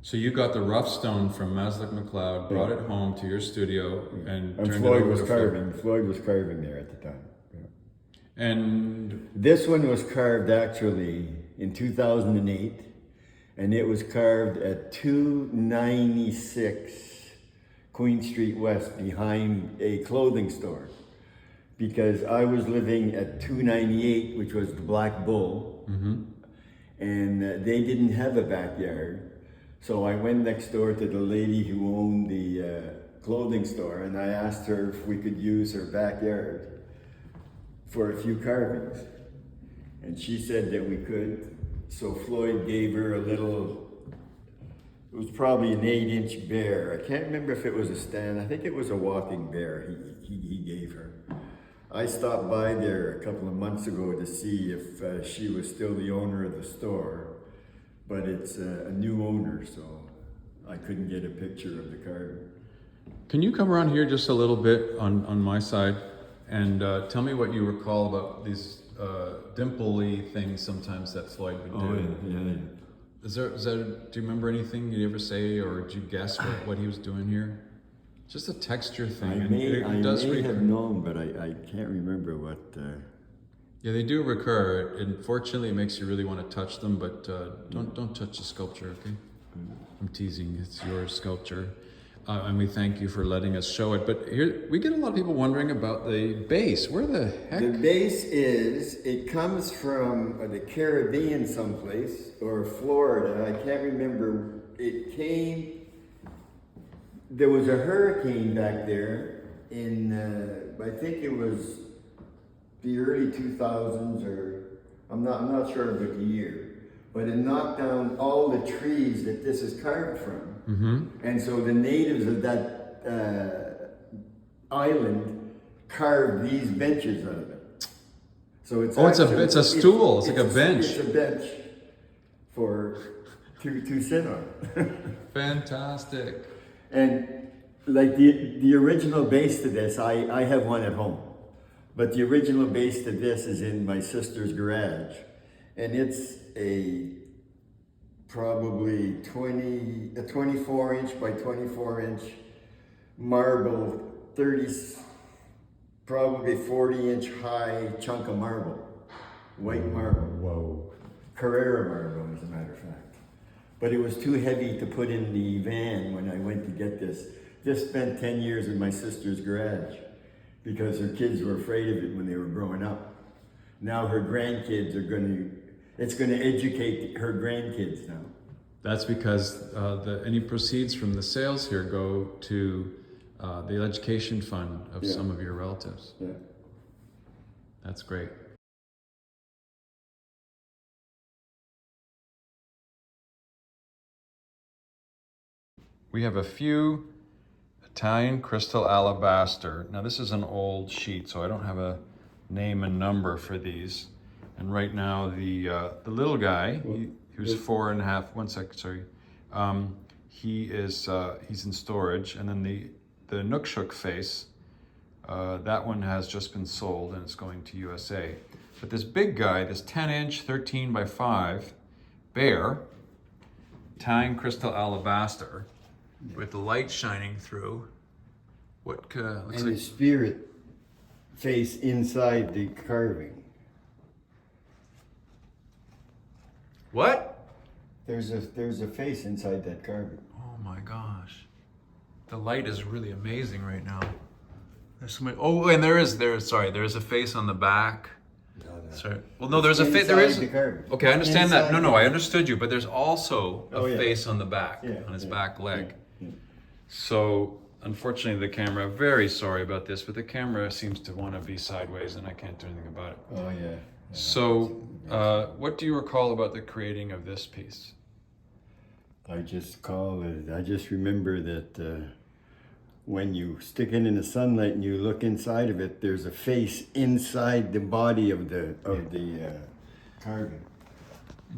So you got the rough stone from Maslack McLeod, brought it home to your studio, and turned Floyd it over was to carving. Floyd was carving there at the time. Yeah. And this one was carved actually in 2008, and it was carved at 296 Queen Street West behind a clothing store. Because I was living at 298, which was the Black Bull, and they didn't have a backyard. So I went next door to the lady who owned the clothing store, and I asked her if we could use her backyard for a few carvings. And she said that we could. So Floyd gave her a little, it was probably an 8-inch bear. I can't remember if it was a stand. I think it was a walking bear he gave her. I stopped by there a couple of months ago to see if she was still the owner of the store, but it's a new owner, so I couldn't get a picture of the carving. can you come around here just a little bit on my side and tell me what you recall about these dimple-y things sometimes that Floyd would do? Yeah. Is there, do you remember anything you'd ever say, or did you guess what he was doing here? Just a texture thing. I may have known, but I can't remember what. Yeah, they do recur. Unfortunately, it makes you really want to touch them, but don't touch the sculpture, okay? I'm teasing. It's your sculpture, and we thank you for letting us show it. But here we get a lot of people wondering about the base. Where the heck? The base it comes from the Caribbean someplace or Florida. I can't remember. It came. There was a hurricane back there in, I think it was the early 2000s, or I'm not sure of the year, but it knocked down all the trees that this is carved from. And so the natives of that island carved these benches out of it. So it's it's a stool. It's like a bench. It's a bench to sit on. Fantastic. And like the original base to this, I have one at home. But the original base to this is in my sister's garage. And it's a probably 24 inch by 24 inch marble, probably 40 inch high chunk of marble. White marble. Whoa. Carrera marble, as a matter of fact. But it was too heavy to put in the van when I went to get this. This spent 10 years in my sister's garage because her kids were afraid of it when they were growing up. Now her grandkids it's going to educate her grandkids now. That's because any proceeds from the sales here go to the education fund of some of your relatives. Yeah. That's great. We have a few Italian crystal alabaster. Now this is an old sheet, so I don't have a name and number for these. And right now the little guy, he was 4.5. 1 sec, sorry. He's in storage, and then the Nukshuk face, that one has just been sold and it's going to USA. But this big guy, this 10-inch, 13 by 5 bear, Italian crystal alabaster, with the light shining through. What looks And like the spirit face inside the carving. what? There's a face inside that carving. Oh my gosh, the light is really amazing right now. There's so many. Oh, and there is a face on the back. Sorry. Well, no, there's a face. There is. The carving. Okay, I understand that. Inside No, the I understood you. But there's also a yeah. face on the back, Yeah, on his yeah, back leg. yeah. So, unfortunately, the camera. Very sorry about this, but the camera seems to want to be sideways, and I can't do anything about it. Oh yeah. So, what do you recall about the creating of this piece? I just remember that when you stick it in the sunlight and you look inside of it, there's a face inside the body of the carving.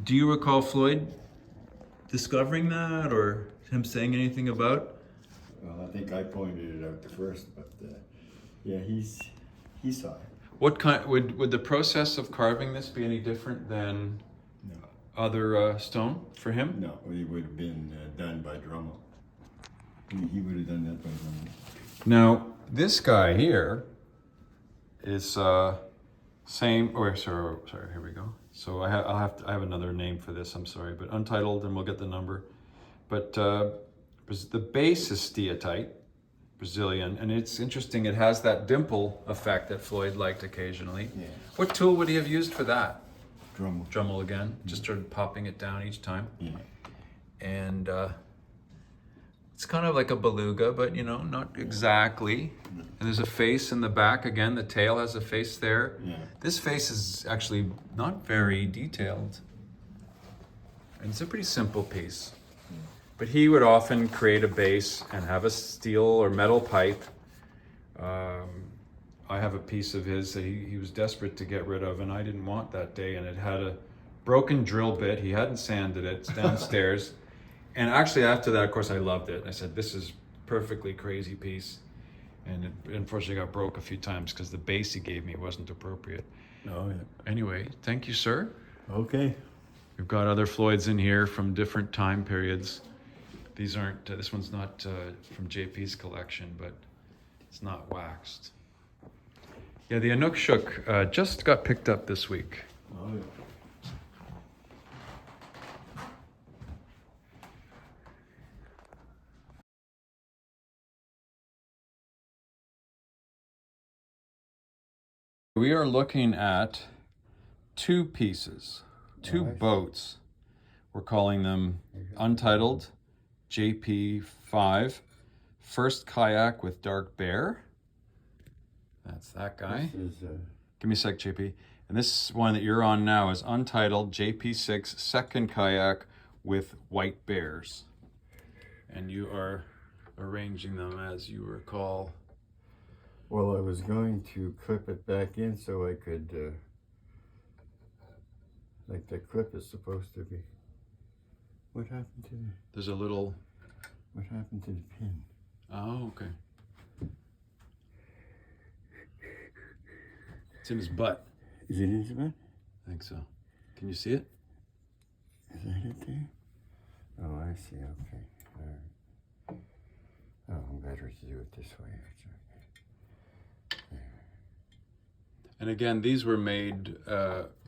Do you recall Floyd discovering that, or him saying anything about? Well, I think I pointed it out the first, but yeah, he saw it. What kind would the process of carving this be any different than No, other stone for him? no, it would have been done by Drummel. He would have done that by Drummel. Now this guy here is same. Or sorry, here we go. So I have another name for this. I'm sorry, but untitled, and we'll get the number. But the base is steatite, Brazilian, and it's interesting. It has that dimple effect that Floyd liked occasionally. Yeah. What tool would he have used for that? Drummel. Drummel again. Just started popping it down each time. Yeah. And it's kind of like a beluga, but not exactly. And there's a face in the back again. The tail has a face there. Yeah. This face is actually not very detailed. And it's a pretty simple piece. But he would often create a base and have a steel or metal pipe. I have a piece of his that he was desperate to get rid of, and I didn't want that day. And it had a broken drill bit. He hadn't sanded it. It's downstairs. And actually after that, of course, I loved it. I said, this is perfectly crazy piece. And it unfortunately got broke a few times because the base he gave me wasn't appropriate. Oh yeah. Anyway, thank you, sir. Okay. We've got other Floyds in here from different time periods. These aren't, this one's not from JP's collection, but it's not waxed. Yeah, the Inukshuk just got picked up this week. Oh yeah. We are looking at two pieces, two boats. We're calling them Untitled JP5, First Kayak with Dark Bear. That's that guy. This is, Give me a sec, JP. And this one that you're on now is Untitled JP6, Second Kayak with White Bears. And you are arranging them as you recall. well, I was going to clip it back in so I could, like the clip is supposed to be. What happened to the? There's a little. What happened to the pin? Oh, okay. It's in his butt. Is it in his butt? I think so. Can you see it? Is that it there? Oh, I see. Okay. All right. Oh, better to do it this way. And again, these were made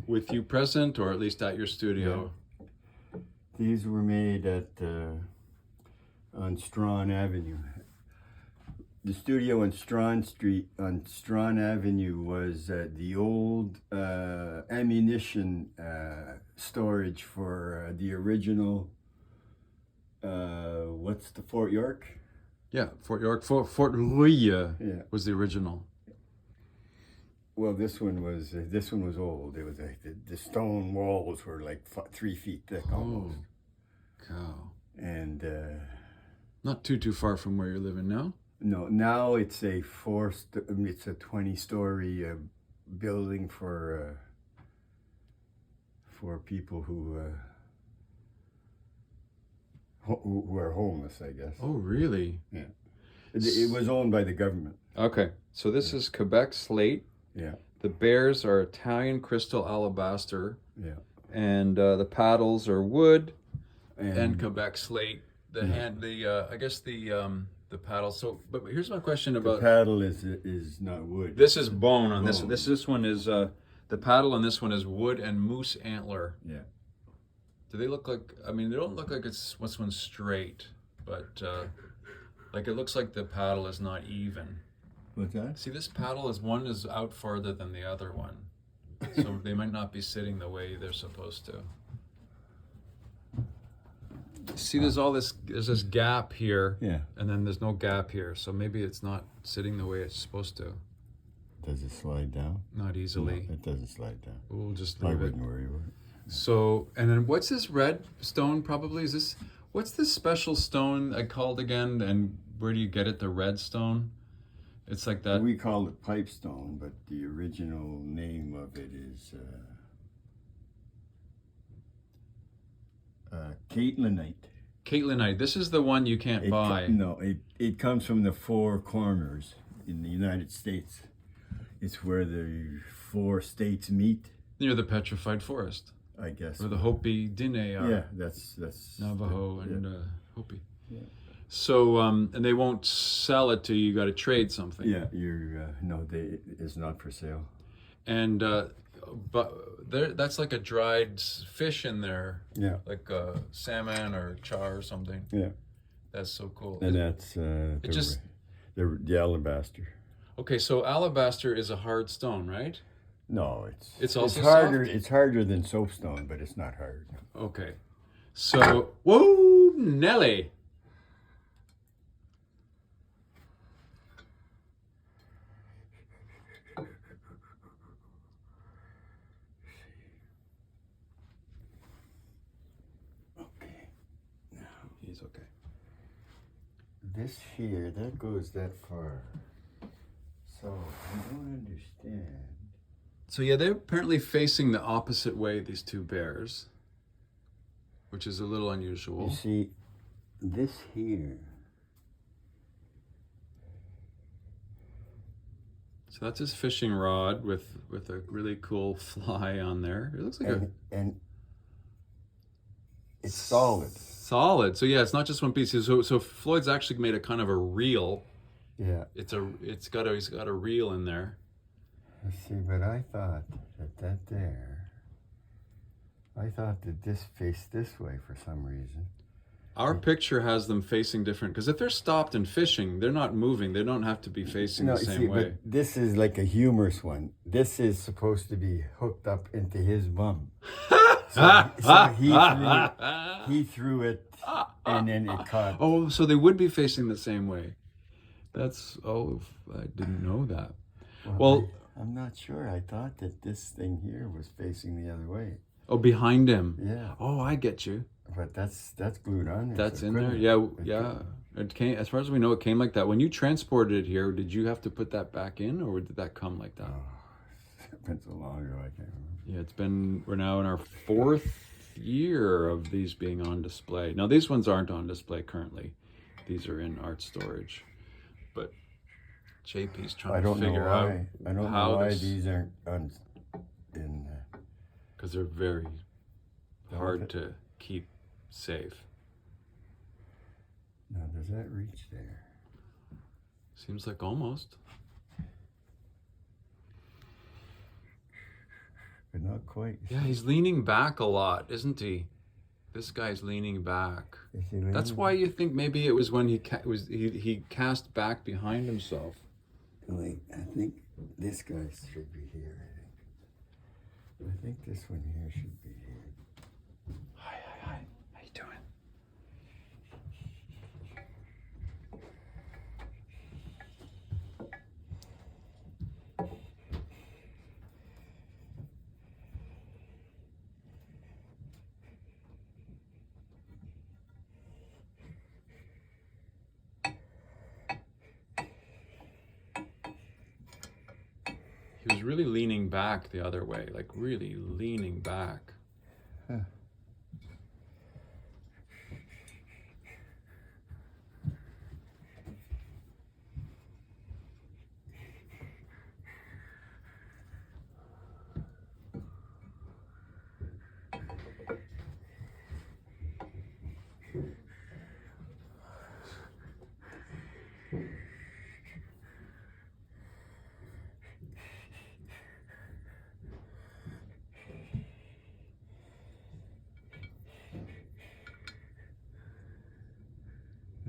with you present, or at least at your studio. Yeah. These were made at on Strawn Avenue. The studio on Strawn Street, on Strawn Avenue, was the old ammunition storage for the original. What's the Fort York? Yeah, Fort York, Fort Louis was the original. Well, this one was old. It was the stone walls were like 3 feet thick almost. Cow. And not too far from where you're living now. no, now it's a 20-story building for people who are homeless, I guess. Oh, really? Yeah. It was owned by the government. Okay, so this is Quebec slate. Yeah. The bears are Italian crystal alabaster. Yeah. And the paddles are wood and Quebec slate. The I guess the paddle. So, but here's my question about the paddle is not wood. This is bone on this. This one is the paddle on this one is wood and moose antler. Yeah. Do they look like? I mean, they don't look like this one's straight, but like it looks like the paddle is not even. What's that? See, this paddle one is out farther than the other one, so they might not be sitting the way they're supposed to. See, there's this gap here, Yeah. and then there's no gap here, so maybe it's not sitting the way it's supposed to. Does it slide down? Not easily. No, it doesn't slide down. We'll just I leave it. wouldn't worry about it. So, and then what's this red stone? Probably what's this special stone called again? And where do you get it? The red stone? It's like that. We call it pipestone, but the original name of it is Caitlinite. Caitlinite. This is the one you can't buy. It comes from the Four Corners in the United States. It's where the 4 states meet. Near the petrified forest. I guess. Where the Hopi Dine are. Yeah, that's Navajo and Hopi. Yeah. So, and they won't sell it to you. You got to trade something. Yeah, it's not for sale. And but that's like a dried fish in there. Yeah. Like salmon or char or something. Yeah. That's so cool. And that's the alabaster. Okay, so alabaster is a hard stone, right? No, it's also harder. soft? It's harder than soapstone, but it's not hard. Okay. So, whoa, Nelly. Okay. Now He's okay. this here, that goes that far. So I don't understand. So yeah, they're apparently facing the opposite way, these two bears, which is a little unusual. You see, this here. So that's his fishing rod with a really cool fly on there. It looks like and it's solid. Solid. So yeah, it's not just one piece. So Floyd's actually made a kind of a reel. Yeah. He's got a reel in there. You see, but I thought that this faced this way for some reason. Our picture has them facing different, because if they're stopped and fishing, they're not moving. They don't have to be facing the same way. But this is like a humorous one. This is supposed to be hooked up into his bum. So he threw it, and then it caught. Oh, so they would be facing the same way. I didn't know that. Well, I'm not sure. I thought that this thing here was facing the other way. Oh, behind him. Yeah. Oh, I get you. But that's glued on there. That's so in there. Yeah. It came, as far as we know, it came like that. When you transported it here, did you have to put that back in, or did that come like that? Oh, it's been so long ago, I can't remember. Yeah, we're now in our 4th year of these being on display. Now these ones aren't on display currently. These are in art storage. But JP's trying to figure out I don't know why these aren't on in. Because they're very hard to keep safe. Now, does that reach there? Seems like almost. But not quite. Yeah, he's leaning back a lot, isn't he? This guy's leaning back. Is he leaning? That's why you think maybe it was when he cast back behind himself. Wait, I think this guy should be here. I think this one here should be here. Hi. How you doing? He was really leaning back the other way, like really leaning back. Huh.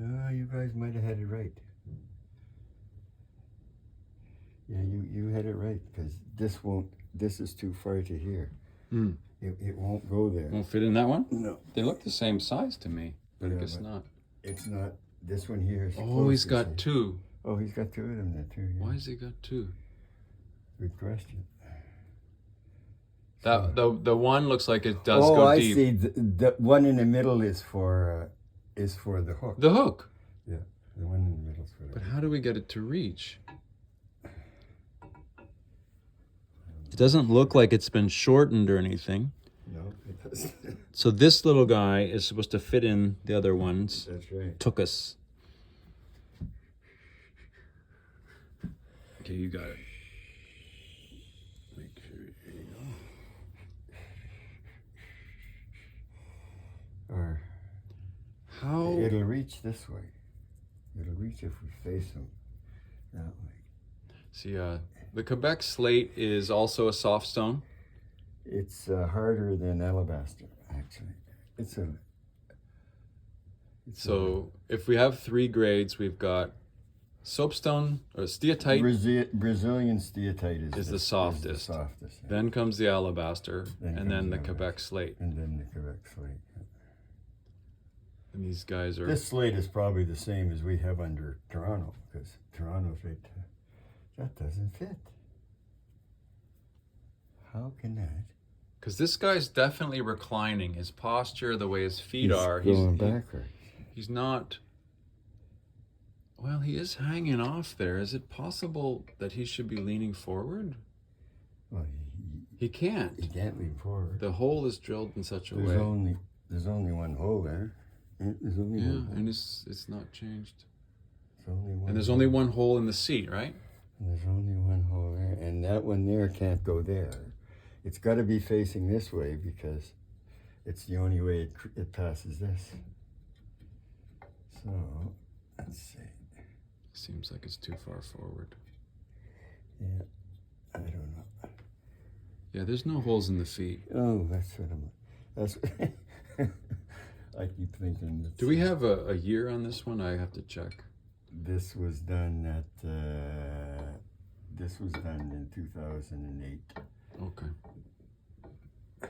Oh, you guys might have had it right. Yeah, you had it right, because this is too far to here. Mm. It won't go there. Won't fit in that one? No. They look the same size to me, but Yeah, I guess but not. It's not, this one here is Oh, he's closer, got see? two. Oh, he's got two of them there too. Yeah. Why has he got two? Good question. That the one looks like it does oh, go I deep. see. The one in the middle is for the hook. The hook. Yeah, the one in the middle is for the But hook. how do we get it to reach? It doesn't look like it's been shortened or anything. No, it doesn't. So this little guy is supposed to fit in the other ones. That's right. Took us. Okay, you got it. Make sure there you go. Or How? it'll reach this way. It'll reach if we face them that way. See, the Quebec slate is also a soft stone. It's harder than alabaster, actually. So if we have 3 grades, we've got soapstone or steatite. Brazilian steatite is the softest. Is the softest, yeah. Then comes the alabaster, Then and then comes the the Quebec slate. And then the Quebec slate. Yeah. And these guys are. This slate is probably the same as we have under Toronto, because Toronto fit. That doesn't fit. How can that? Because this guy's definitely reclining. His posture, the way his feet are. Going backwards. He's not. Well, he is hanging off there. Is it possible that he should be leaning forward? Well, He can't. he can't lean forward. The hole is drilled in such a way. There's only one hole there. There's only Yeah, one hole. and it's not changed. There's only one And there's hole. only one hole in the seat, right? And there's only one hole there, and that one there can't go there. It's got to be facing this way because it's the only way it passes this. So, let's see. Seems like it's too far forward. Yeah, I don't know. Yeah, there's no holes in the feet. Oh, that's what that's I keep thinking. Do we have a year on this one? I have to check. This was done in 2008. Okay.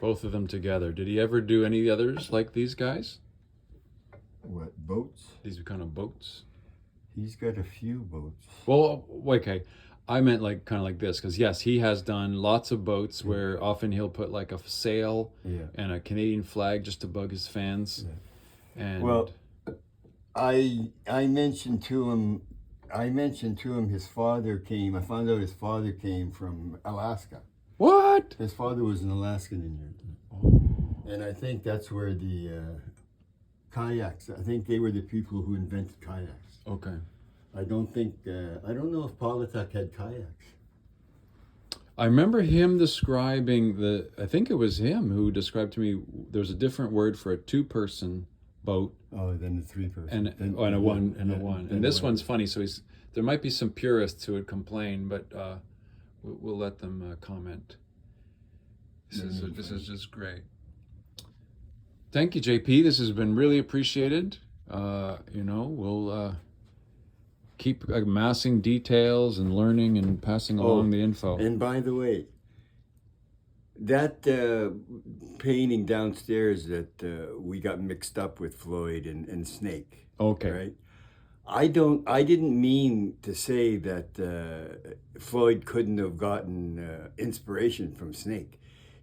Both of them together. Did he ever do any others like these guys? What, boats? These kind of boats? He's got a few boats. Well, okay. I meant like kind of like this, because yes, he has done lots of boats where often he'll put like a sail and a Canadian flag just to bug his fans. Yeah. And Well, I mentioned to him his father came. I found out his father came from Alaska. what? His father was an Alaskan Indian. And I think that's where the kayaks, I think they were the people who invented kayaks. Okay. I don't know if Piqtoukun had kayaks. I remember him describing I think it was him who described to me there's a different word for a 2-person boat. Oh, then the 3-person. And a one. And this one's funny, so there might be some purists who would complain, but we'll let them comment. This is just great. Thank you, JP. This has been really appreciated. We'll keep amassing details and learning and passing along the info. And by the way, that painting downstairs that we got mixed up with Floyd and Snake. Okay. Right? I didn't mean to say that Floyd couldn't have gotten inspiration from Snake.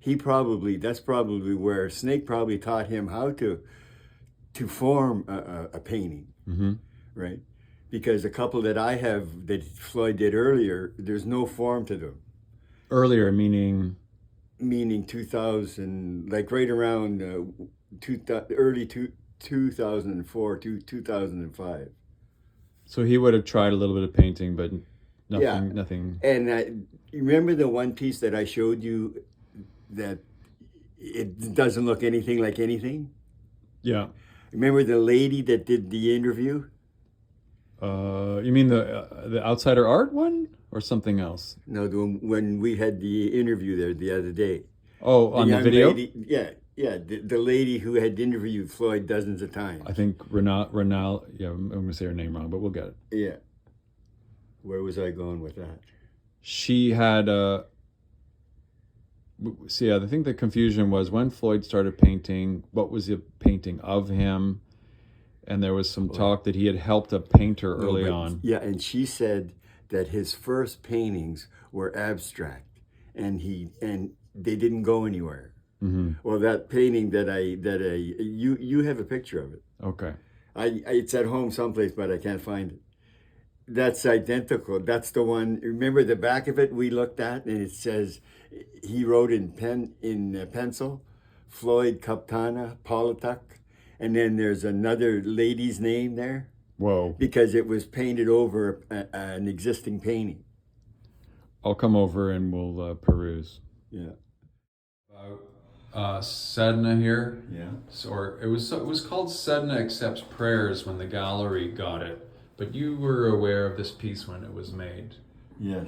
That's probably where Snake probably taught him how to form a painting, right? Because a couple that I have that Floyd did earlier, there's no form to them. Earlier meaning 2000, like right around early 2004 to 2005. So he would have tried a little bit of painting, but nothing. And you remember the one piece that I showed you that it doesn't look anything like anything? Yeah. Remember the lady that did the interview? You mean the outsider art one or something else? No, when we had the interview there the other day. Oh, on the video? Lady, yeah. The lady who had interviewed Floyd dozens of times. I think Renal. Yeah, I'm going to say her name wrong, but we'll get it. Yeah. Where was I going with that? She had I think the confusion was when Floyd started painting, what was the painting of him? And there was some talk that he had helped a painter early on. Yeah, and she said that his first paintings were abstract, and they didn't go anywhere. Mm-hmm. Well, that painting you have a picture of it. Okay. It's at home someplace, but I can't find it. That's identical. That's the one. Remember the back of it we looked at, and it says he wrote in pencil, Floyd Kuptana, Piqtoukun, and then there's another lady's name there. Whoa! Because it was painted over an existing painting. I'll come over and we'll peruse. Yeah. Sedna here. Yeah. So it was called Sedna Accepts Prayers when the gallery got it. But you were aware of this piece when it was made. Yes.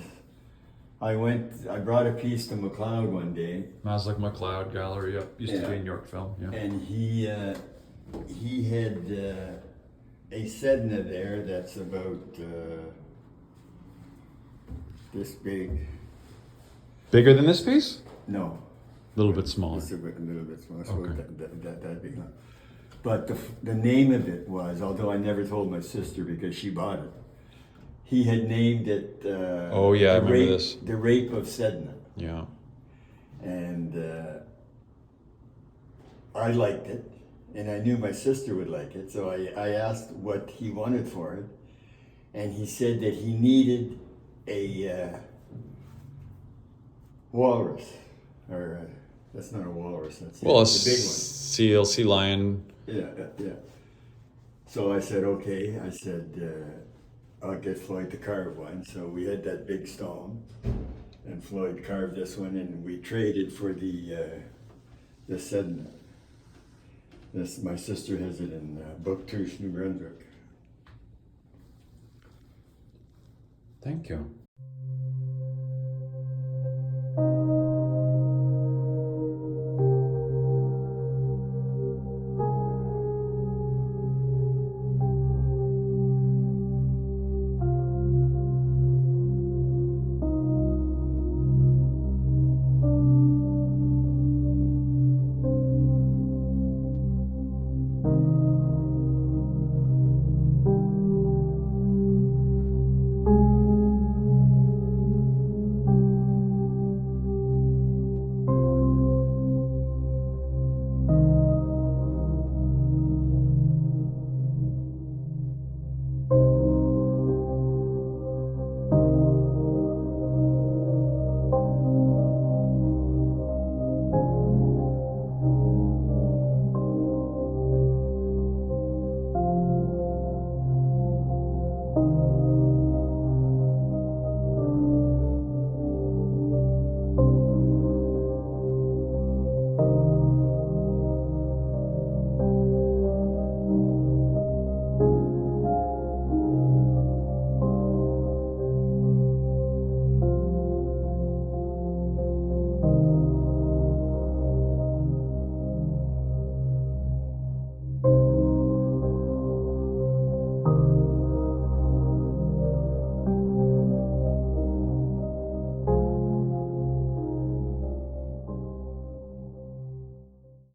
I brought a piece to McLeod one day. Maslick McLeod Gallery used to be in Yorkville. Yeah. And he had a Sedna there that's about this big. Bigger than this piece? No. A little bit smaller. It's a little bit smaller. So Okay. that big. But the name of it was, although I never told my sister because she bought it, he had named it I remember this. The Rape of Sedna. Yeah. And I liked it, and I knew my sister would like it, so I asked what he wanted for it, and he said that he needed a walrus, or that's not a walrus, that's the big one. Sea lion. Yeah. So I said, okay. I said, I'll get Floyd to carve one. So we had that big stone, and Floyd carved this one, and we traded for the Sedna. My sister has it in Bouctouche, New Brunswick. Thank you.